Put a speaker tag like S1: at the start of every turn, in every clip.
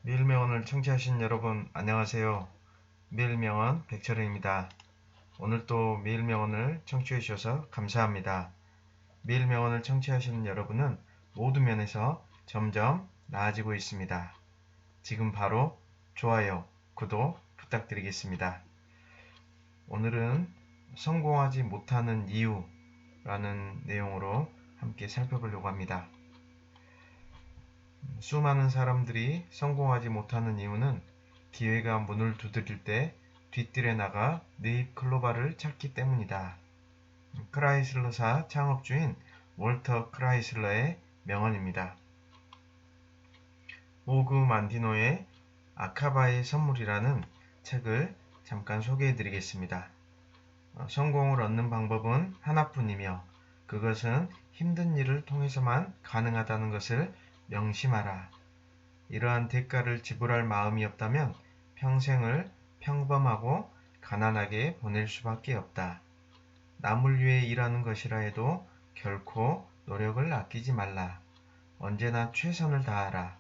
S1: 매일명언을 청취하신 여러분 안녕하세요. 매일명언 백철현입니다. 오늘도 매일명언을 청취해 주셔서 감사합니다. 매일명언을 청취하시는 여러분은 모든 면에서 점점 나아지고 있습니다. 지금 바로 좋아요, 구독 부탁드리겠습니다. 오늘은 성공하지 못하는 이유라는 내용으로 함께 살펴보려고 합니다. 수많은 사람들이 성공하지 못하는 이유는 기회가 문을 두드릴 때 뒤뜰에 나가 네잎 클로바를 찾기 때문이다. 크라이슬러사 창업주인 월터 크라이슬러의 명언입니다. 오그 만디노의 아카바의 선물이라는 책을 잠깐 소개해 드리겠습니다. 성공을 얻는 방법은 하나뿐이며 그것은 힘든 일을 통해서만 가능하다는 것을 명심하라. 이러한 대가를 지불할 마음이 없다면 평생을 평범하고 가난하게 보낼 수밖에 없다. 남을 위해 일하는 것이라 해도 결코 노력을 아끼지 말라. 언제나 최선을 다하라.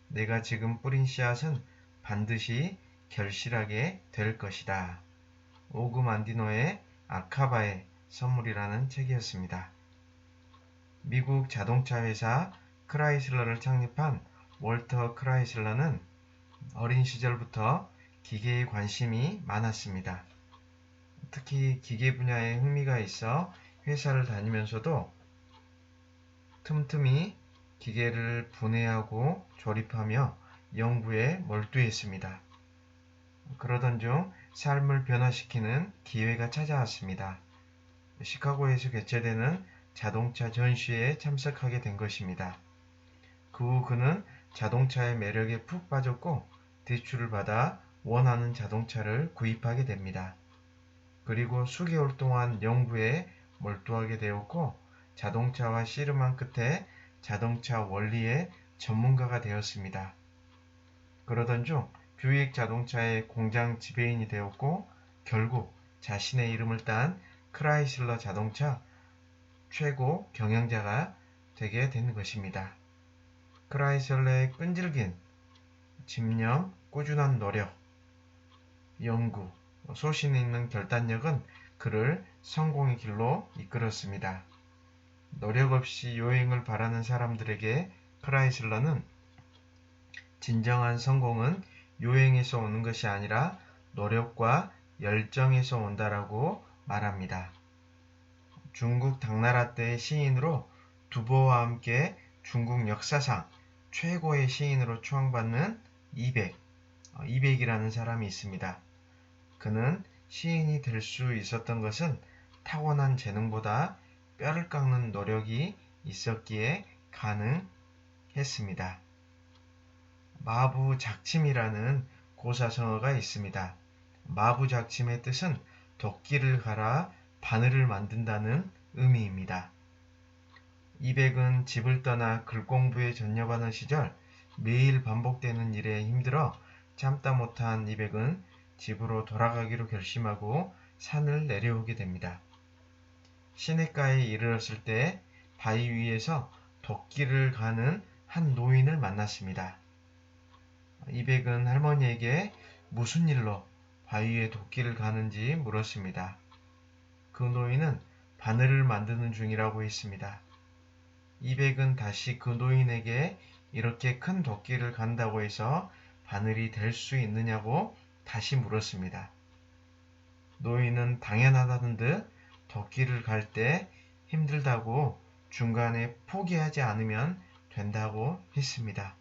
S1: 내가 지금 뿌린 씨앗은 반드시 결실하게 될 것이다. 오그 만디노의 아카바의 선물이라는 책이었습니다. 미국 자동차 회사 크라이슬러를 창립한 월터 크라이슬러는 어린 시절부터 기계에 관심이 많았습니다. 특히 기계 분야에 흥미가 있어 회사를 다니면서도 틈틈이 기계를 분해하고 조립하며 연구에 몰두했습니다. 그러던 중 삶을 변화시키는 기회가 찾아왔습니다. 시카고에서 개최되는 자동차 전시회에 참석하게 된 것입니다. 그 후 그는 자동차의 매력에 푹 빠졌고 대출을 받아 원하는 자동차를 구입하게 됩니다. 그리고 수개월 동안 연구에 몰두하게 되었고 자동차와 씨름한 끝에 자동차 원리의 전문가가 되었습니다. 그러던 중 뷰익 자동차의 공장 지배인이 되었고 결국 자신의 이름을 딴 크라이슬러 자동차 최고 경영자가 되게 된 것입니다. 크라이슬러의 끈질긴 집념, 꾸준한 노력, 연구, 소신 있는 결단력은 그를 성공의 길로 이끌었습니다. 노력 없이 요행을 바라는 사람들에게 크라이슬러는 진정한 성공은 요행에서 오는 것이 아니라 노력과 열정에서 온다라고 말합니다. 중국 당나라 때의 시인으로 두보와 함께 중국 역사상 최고의 시인으로 추앙받는 이백이라는 사람이 있습니다. 그는 시인이 될 수 있었던 것은 타고난 재능보다 뼈를 깎는 노력이 있었기에 가능했습니다. 마부작침이라는 고사성어가 있습니다. 마부작침의 뜻은 도끼를 갈아 바늘을 만든다는 의미입니다. 이백은 집을 떠나 글 공부에 전념하는 시절 매일 반복되는 일에 힘들어 참다 못한 이백은 집으로 돌아가기로 결심하고 산을 내려오게 됩니다. 시냇가에 이르렀을 때 바위 위에서 도끼를 가는 한 노인을 만났습니다. 이백은 할머니에게 무슨 일로 바위에 도끼를 가는지 물었습니다. 그 노인은 바늘을 만드는 중이라고 했습니다. 이백은 다시 그 노인에게 이렇게 큰 도끼를 간다고 해서 바늘이 될 수 있느냐고 다시 물었습니다. 노인은 당연하다는 듯 도끼를 갈 때 힘들다고 중간에 포기하지 않으면 된다고 했습니다.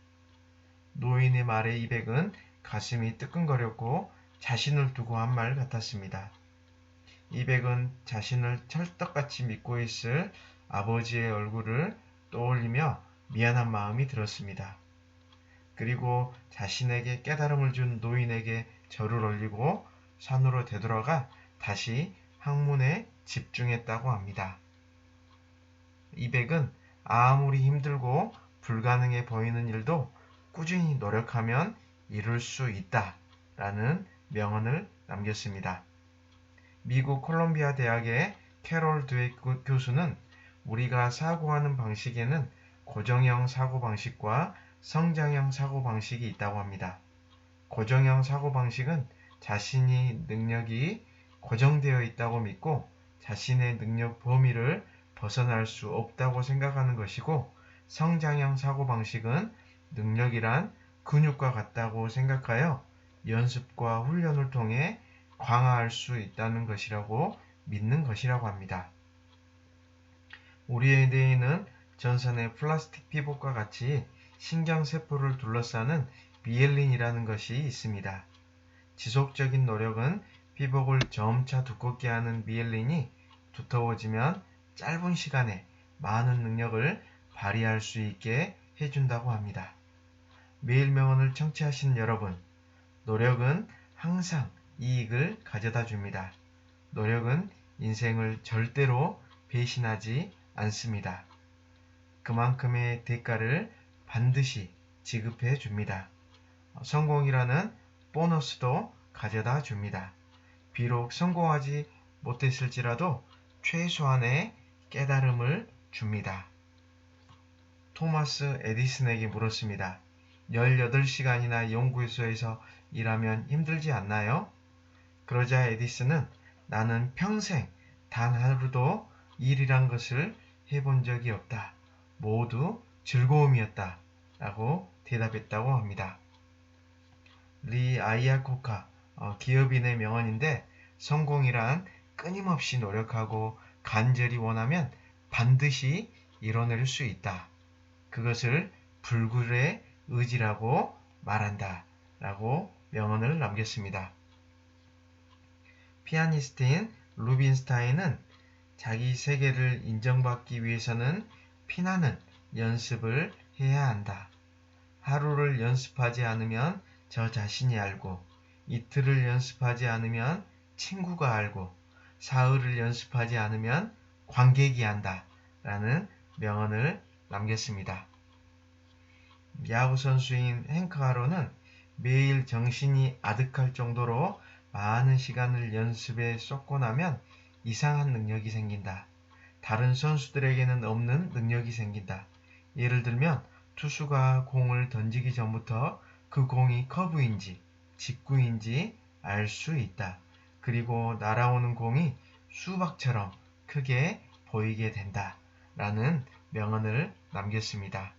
S1: 노인의 말에 이백은 가슴이 뜨끔거렸고 자신을 두고 한 말 같았습니다. 이백은 자신을 찰떡같이 믿고 있을 아버지의 얼굴을 떠올리며 미안한 마음이 들었습니다. 그리고 자신에게 깨달음을 준 노인에게 절을 올리고 산으로 되돌아가 다시 학문에 집중했다고 합니다. 이백은 아무리 힘들고 불가능해 보이는 일도 꾸준히 노력하면 이룰 수 있다 라는 명언을 남겼습니다. 미국 콜롬비아 대학의 캐롤 드웨이 교수는 우리가 사고하는 방식에는 고정형 사고방식과 성장형 사고방식이 있다고 합니다. 고정형 사고방식은 자신이 능력이 고정되어 있다고 믿고 자신의 능력 범위를 벗어날 수 없다고 생각하는 것이고, 성장형 사고방식은 능력이란 근육과 같다고 생각하여 연습과 훈련을 통해 강화할 수 있다는 것이라고 믿는 것이라고 합니다. 우리의 뇌에는 전선의 플라스틱 피복과 같이 신경세포를 둘러싸는 미엘린이라는 것이 있습니다. 지속적인 노력은 피복을 점차 두껍게 하는 미엘린이 두터워지면 짧은 시간에 많은 능력을 발휘할 수 있게 해준다고 합니다. 매일 명언을 청취하신 여러분, 노력은 항상 이익을 가져다 줍니다. 노력은 인생을 절대로 배신하지 않습니다. 그만큼의 대가를 반드시 지급해 줍니다. 성공이라는 보너스도 가져다 줍니다. 비록 성공하지 못했을지라도 최소한의 깨달음을 줍니다. 토마스 에디슨에게 물었습니다. 18시간이나 연구소에서 일하면 힘들지 않나요? 그러자 에디슨은 나는 평생 단 하루도 일이란 것을 해본 적이 없다. 모두 즐거움이었다. 라고 대답했다고 합니다. 리 아이아코카 기업인의 명언인데, 성공이란 끊임없이 노력하고 간절히 원하면 반드시 이뤄낼 수 있다. 그것을 불굴의 의지라고 말한다. 라고 명언을 남겼습니다. 피아니스트인 루빈스타인은 자기 세계를 인정받기 위해서는 피나는 연습을 해야 한다. 하루를 연습하지 않으면 저 자신이 알고, 이틀을 연습하지 않으면 친구가 알고, 사흘을 연습하지 않으면 관객이 안다. 라는 명언을 남겼습니다. 야구 선수인 행크 하로는 매일 정신이 아득할 정도로 많은 시간을 연습에 쏟고 나면 이상한 능력이 생긴다. 다른 선수들에게는 없는 능력이 생긴다. 예를 들면 투수가 공을 던지기 전부터 그 공이 커브인지 직구인지 알 수 있다. 그리고 날아오는 공이 수박처럼 크게 보이게 된다. 라는 명언을 남겼습니다.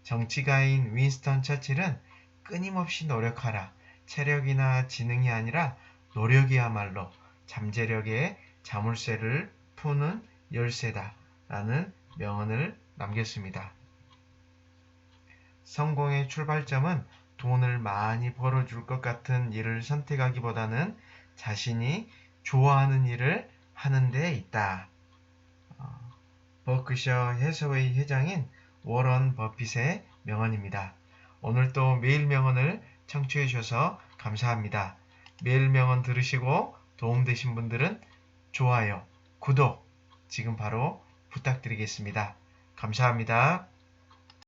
S1: 정치가인 윈스턴 처칠은 끊임없이 노력하라. 체력이나 지능이 아니라 노력이야말로 잠재력의 자물쇠를 푸는 열쇠다. 라는 명언을 남겼습니다. 성공의 출발점은 돈을 많이 벌어줄 것 같은 일을 선택하기보다는 자신이 좋아하는 일을 하는 데 있다. 버크셔 해서웨이 회장인 워런 버핏의 명언입니다. 오늘도 매일 명언을 청취해 주셔서 감사합니다. 매일 명언 들으시고 도움되신 분들은 좋아요, 구독 지금 바로 부탁드리겠습니다. 감사합니다.